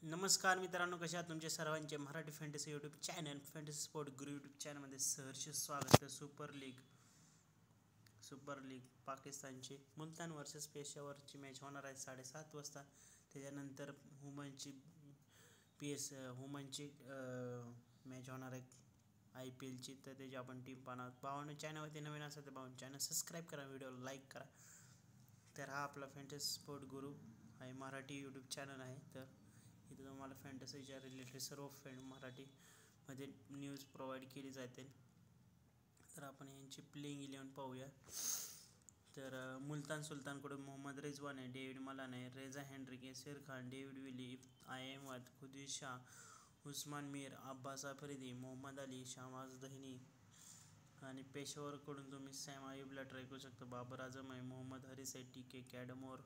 नमस्कार मित्रांनो, कशा आहात? तुमचे सर्वांचे Marathi fantasy YouTube channel fantasy sport गुरु यूट्यूब चॅनलमध्ये सहर्ष स्वागत आहे. सुपर लीग पाकिस्तानची मुलतान वर्सेस पेशावरची मॅच होणार आहे 7:30 वाजता. त्याच्यानंतर वुमनची मॅच होणार आहे IPLची. तर त्याची आपण टीम पाहणार. भावांनो, चॅनलवरती नवीन असेल तर भावांनो चॅनल सबस्क्राईब करा, व्हिडिओ लाईक करा. तर हा आपला फॅन्टसी स्पोर्ट गुरु आहे मराठी यूट्यूब चॅनल आहे. तर इथे तुम्हाला फॅन्टसीच्या रिलेटेड सर्व मराठीमध्ये न्यूज प्रोव्हाइड केली जाते. तर आपण यांची प्लेइंग 11 पाहूया. तर मुलतान सुलतानकडून मोहम्मद रिजवान आहे, डेव्हिड मलान आहे, रेझा हेनरिक, यासिर खान, डेव्हिड विली, अहमद, खुदी शाह, उस्मान मीर, अब्बास आफ्रिदी, मोहम्मद अली, शहबाज दहिनी. आणि पेशावरकडून तुम्ही सॅम अयूबला ट्राय करू शकता. बाबर आझम आहे, मोहम्मद हरीस आहे, TK Cadmore,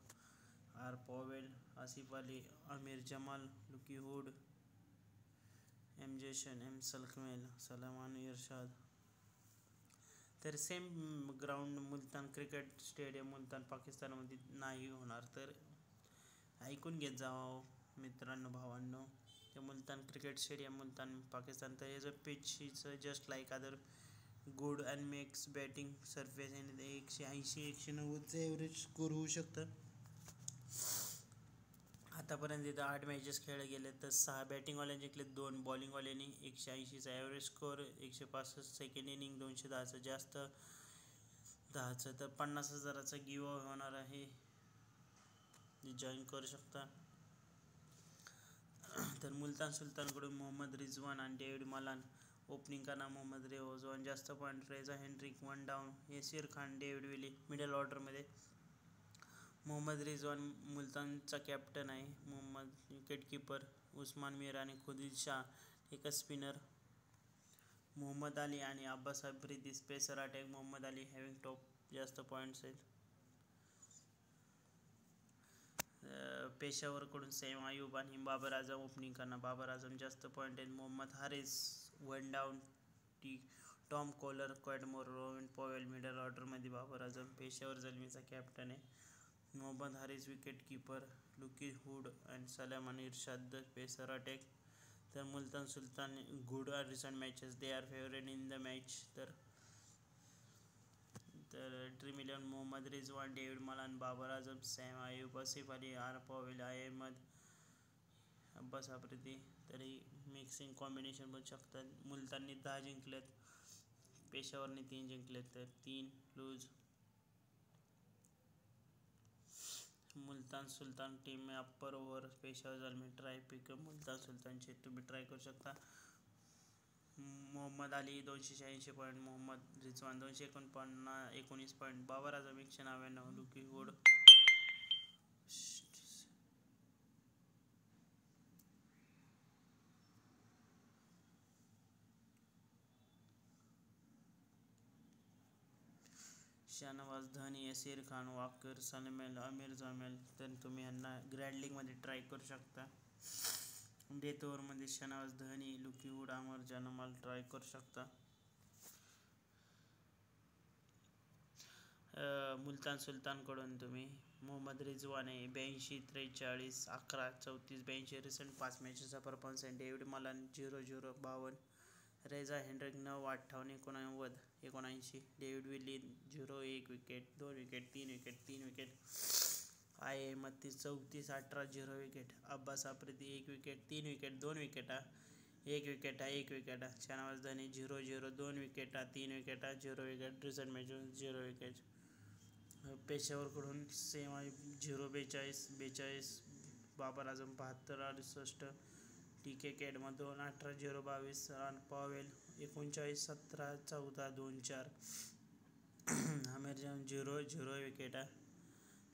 R Powell, Asif Ali, Aamir Jamal, Luke Wood, M जेशन, एम सलकमेल, सलमान इरशाद. तर same ground Multan cricket stadium Multan पाकिस्तानमध्ये नाही होणार. तर ऐकून घेत जावं मित्रांनो, भावांनो. ते मुलतान क्रिकेट स्टेडियम मुलतान पाकिस्तान. तर याचं pitch is just like other good and makes batting surface. आणि 180-190चं ॲव्हरेज स्कोर होऊ शकतं. आतापर्यंत इथं 8 मॅचेस खेळले गेले तर 6 बॅटिंगवाल्यांनी जिंकले, 2 बॉलिंगवाल्यांनी. 180चा ॲव्हरेज स्कोर, 165 सेकंड इनिंग, 210चं जास्त 10चं. तर 50,000चा गिव होणार आहे, जॉईन करू शकता. तर मुलतान सुलतानकडून मोहम्मद रिजवान आणि डेव्हिड मलान ओपनिंग करणार. मोहम्मद रिजवान जास्त point, Reeza Hendricks 1 down, Yasir Khan, David Willey middle ऑर्डरमध्ये. मोहम्मद रिजवान मुलतानचा कॅप्टन आहे. मोहम्मद विकेटकीपर, उस्मान मीर आणि खुदी शाह एकच स्पिनर. मोहम्मद अली आणि Abbas Afridi pacer attack. Mohammad Ali having top जास्त पॉईंट्स आहेत. पेशावरकडून सैम अयूब आणि बाबर आझम ओपनिंग करणार. बाबर आझम जास्त पॉईंट आहेत. Mohammad Haris 1 down, Tom Kohler, Cadmore, Rovman Powell middle ऑर्डरमध्ये. बाबर आझम पेशावर जलमीचा कॅप्टन आहे. Mohammad Haris wicketkeeper, Luke Wood आणि सलमान इरशाद पेसर अटॅक. तर Multan Sultan good recent matches, they are favourite in the match. तर dream 11 Mohammad Rizwan, David Malan, Babar Azam, Saim Ayub, Asif Ali, R Powell, Ahmad, Abbas Afridi. तरी मिक्सिंग कॉम्बिनेशन पण शकतात. मुलतानने 10 जिंकलेत, पेशावरने 3 जिंकलेत, तर 3 लूज. मुलतान सुलतान टीम में अप्पर ओव्हर पेशावर झाले ट्राय पिक मुलतान सुलतानचे तुम्ही ट्राय करू शकता. मोहम्मद अली 286 पॉईंट, मोहम्मद रिजवान 219 पॉईंट, बाबर आझम 199, लुकी हुड शहनवाज धनी, यासिर खान, वाकर, सलमेल, आमिर जमाल. तर तुम्ही यांना ग्रँड लीगमध्ये ट्राय करू शकता. डेथ ओव्हरमध्ये शहनवाज धनी, लुकी हुड, आमिर जमाल ट्राय करू शकता. मुलतान सुलतानकडून तुम्ही मोहम्मद रिजवान आहे 82, 43, 11, 34, 82 रिसेंट 5 मॅचेसचा परफॉर्मन्स आहे. David Malan 0-0, 52, Reeza Hendricks 9, 58, 89, 79, David Willey 0, 1 wicket, 2 wicket, 3 wicket, 3 wicket, Ahmad 34, 18, 0 wicket, Abbas Afridi 1 wicket, 3 wicket, 2 विकेटा, 1 विकेटा, 1 विकेटा, शहनवाज धनी 0-0, 2 विकेटा, 3 विकेटा, 0 विकेट, रिसेंट मॅचेस 0 विकेट. पेशावरकडून same 0-42, Babar Azam 72, 68, TK Cadmore 2, 18, 0-22, R Powell 39, 17, 14, 2, 4, Aamir Jamal 0-0 विकेटा.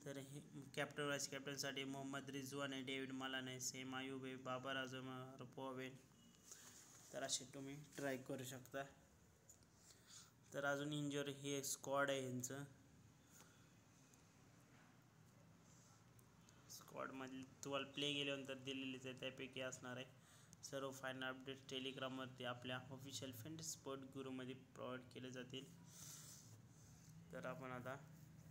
तर हे कॅप्टन वाईस कॅप्टनसाठी मोहम्मद रिजवान आहे, डेव्हिड मलान आहे, सैम अयूब आहे, बाबर आझम, आर पॉवेल. तर असे तुम्ही ट्राय करू शकता. तर अजून इंजर हे स्क्वॉड आहे यांचं. स्क्वॉडमध्ये तुम्हाला प्ले गेल्यानंतर दिलेलीच आहे, त्यापैकी असणार आहे. सर्व फायनल अपडेट्स टेलिग्रामवरती आपल्या ऑफिशियल फॅन्टसी स्पोर्ट गुरुमध्ये प्रोव्हाइड केले जातील. तर आपण आता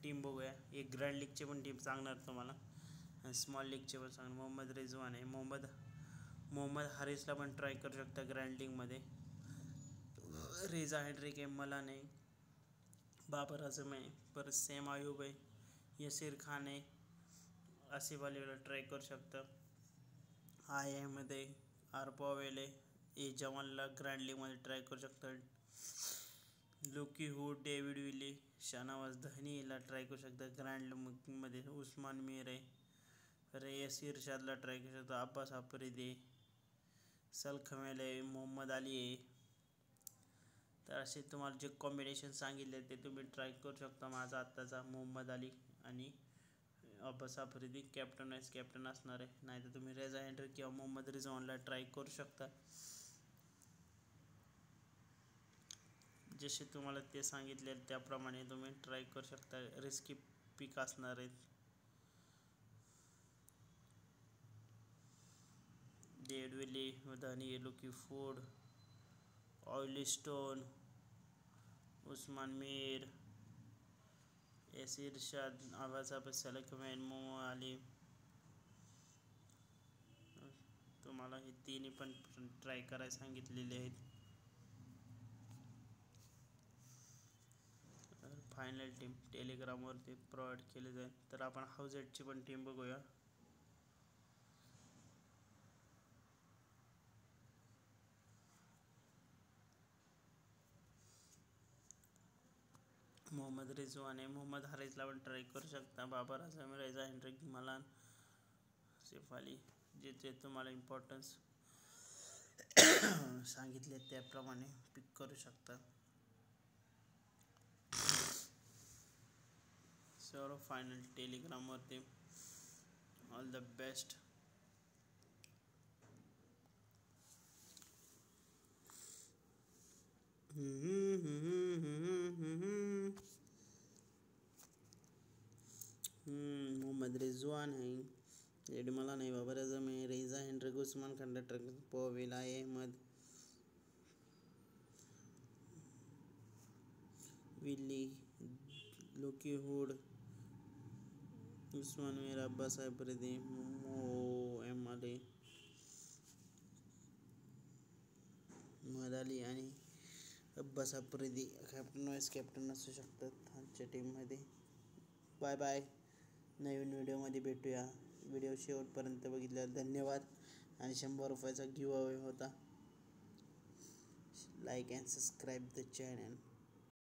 टीम बघूया. एक ग्रँड लीगचे पण टीम सांगणार तुम्हाला आणि स्मॉल लीगचे पण सांगणार. मोहम्मद रिजवान आहे, मोहम्मद मोहम्मद हारिसला पण ट्राय करू शकता ग्रँडिंगमध्ये. रेझा हेनरिक आहे, मला नाही, बाबर आझम आहे, परत सेम आयुब आहे, यसीर खान आहे, आसिफ अलीला ट्राय करू शकता. आय एमध्ये आरपॉवेल आहे, ए जवानला ग्रँडलिंगमध्ये ट्राय करू शकता. लुकी हुड, डेव्हिड विली, शाहनवाज धनीला ट्राय करू शकता ग्रँडमध्ये. उस्मान मीर आहे, रेयस इरशादला ट्राय करू शकता. अब्बास आफ्रिदी, सलखमेल आहे, मोहम्मद अली आहे. तर असे तुम्हाला जे कॉम्बिनेशन सांगितले ते तुम्ही ट्राय करू शकता. माझा आत्ताचा मोहम्मद अली आणि Abbas Afridi captain vice captain असणार आहे. नाहीतर तुम्ही रेझा हेनरिक किंवा मोहम्मद रिझवानला ट्राय करू शकता. जसे तुम्हाला ते सांगितले त्याप्रमाणे तुम्ही ट्राय करू शकता. रिस्की पिक असणार आहेत. David Willey, Dahani, Luke Wood, Olly Stone, Usman Mir, Yasir Irshad, Abbas सलखमेल, मोहम्मद अली. तुम्हाला हे तिन्ही पण ट्राय करायला सांगितलेले आहेत. फायनल टीम टेलिग्रामवरती प्रोव्हाइड केली जाईल. तर आपण हाऊजेटची पण टीम बघूया. मोहम्मद रिजवान आहे, मोहम्मद हारिसला पण ट्राय करू शकता. बाबर आझम, रेझा हेनरिक, मलान, आसिफ अली, जे जे तुम्हाला इम्पॉर्टन्स सांगितले त्याप्रमाणे पिक करू शकता. सर्व फायनल टेलिग्रामवरती. All the best. Mohammad Rizwan है, एडमला नहीं, बाबर आजम है, Reeza Hendricks, Usman Khan, Powell Ahmad, Willey, Luke Wood, Usman Mir, Abbas Afridi, Mohammad Ali आणि Abbas Afridi captain vice captain असू शकतात आजच्या टीममध्ये. Bye bye. नवीन व्हिडिओमध्ये भेटूया. व्हिडिओ शेवटपर्यंत बघितल्यावर धन्यवाद. आणि 100 रुपयाचा गिव अवे होता. Like and subscribe the channel.